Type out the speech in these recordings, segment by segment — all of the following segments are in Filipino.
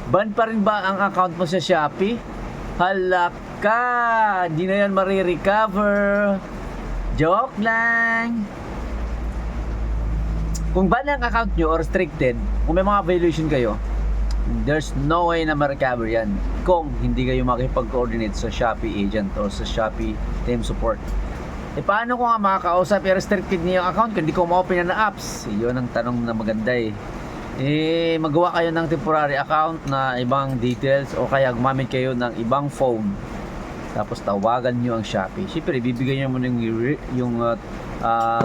Ban pa rin ba ang account mo sa Shopee? Hala ka, di na yan marirecover. Joke lang. Kung ban ang account nyo or restricted, kung may mga violation kayo, there's no way na ma-recover yan kung hindi kayo makipag-coordinate sa Shopee agent o sa Shopee team support. E paano ko nga makakausap i-restricted niyo yung account kung hindi ko ma-open na apps? Yun ang tanong na maganda eh. Magawa kayo ng temporary account na ibang details o kaya gumamit kayo ng ibang phone. Tapos tawagan nyo ang Shopee. Siyempre, bibigyan nyo mo yung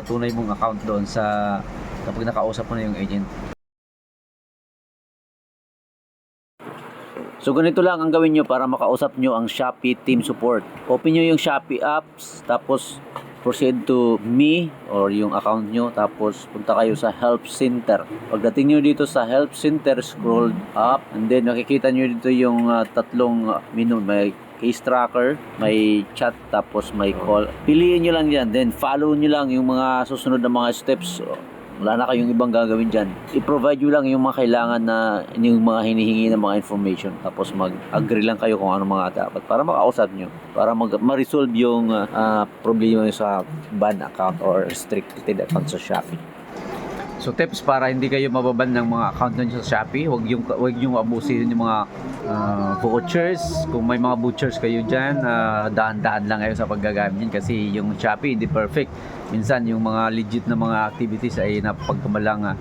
tunay mong account doon sa kapag nakausap mo na yung agent. So ganito lang ang gawin nyo para makausap nyo ang Shopee team support. Open nyo yung Shopee apps, tapos proceed to me or yung account nyo, tapos punta kayo sa help center. Pagdating nyo dito sa help center, scroll up and then makikita nyo dito yung tatlong menu. May case tracker, may chat, tapos may call. Piliin nyo lang yan, then follow nyo lang yung mga susunod na mga steps. Wala na kayong ibang gagawin dyan. I-provide nyo lang yung mga kailangan na yung mga hinihingi na mga information. Tapos mag-agree lang kayo kung ano mga dapat para makausap nyo. Para ma-resolve yung problema nyo sa ban account or restricted account sa Shopee. So tips para hindi kayo mababan ng mga account nyo sa Shopee, huwag yung abusin yung mga vouchers. Kung may mga vouchers kayo dyan, daan-daan lang kayo sa paggagamit yun kasi yung Shopee hindi perfect. Minsan yung mga legit na mga activities ay napapagkamalan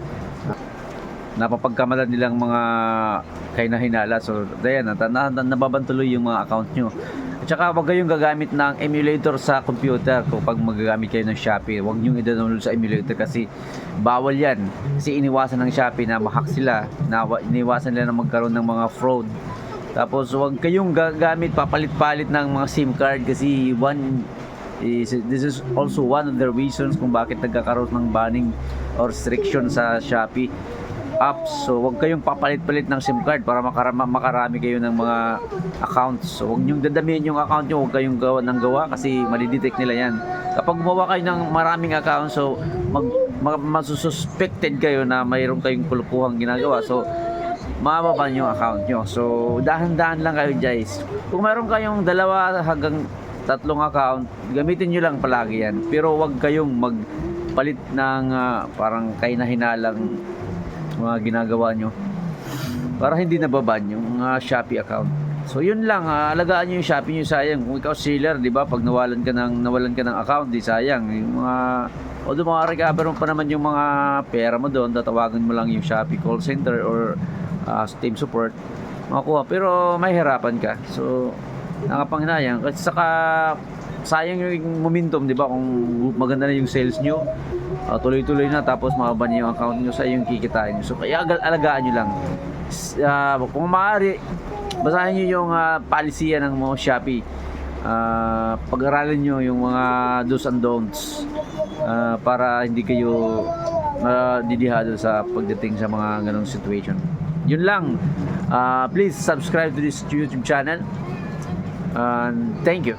nilang mga kainahinala. So ayan, nababantuloy yung mga account nyo. At saka huwag kayong gagamit ng emulator sa computer kapag magagamit kayo ng Shopee. Huwag nyo i-download sa emulator kasi bawal yan. Kasi iniwasan ng Shopee na ma-hack sila. Iniwasan nila na magkaroon ng mga fraud. Tapos huwag kayong gagamit, papalit-palit ng mga SIM card kasi this is also one of the reasons kung bakit nagkakaroon ng banning or restriction sa Shopee apps. So huwag kayong papalit-palit ng SIM card para makarami kayo ng mga accounts. So huwag niyong dadamihin yung account niyo, huwag kayong gawa ng gawa kasi malidetect nila yan. Kapag gumawa kayo ng maraming accounts, so masususpected kayo na mayroon kayong kulukuhang ginagawa. So mababan yung account nyo. So dahan-dahan lang kayo guys. Kung mayroon kayong 2 hanggang 3 account, gamitin nyo lang palagi yan. Pero huwag kayong magpalit ng parang kainahinalang mga ginagawa nyo para hindi nababan yung Shopee account. So yun lang, alagaan nyo yung Shopee nyo. Sayang kung ikaw seller, di ba, pag nawalan ka ng account, di sayang yung although recover mo pa naman yung mga pera mo doon, tatawagan mo lang yung Shopee call center or team support, makuha, pero may hirapan ka. So nakapanghinayang kasi saka sayang yung momentum, di ba, kung maganda na yung sales nyo, tuloy-tuloy na, tapos mababan yung account nyo sa yung kikitain nyo. So kaya alagaan nyo lang. Kung maaari, basahin nyo yung policy ng mga Shopee. Pag-aralin nyo yung mga do's and don'ts para hindi kayo didihado sa pagdating sa mga ganong situation. Yun lang. Please subscribe to this YouTube channel and thank you.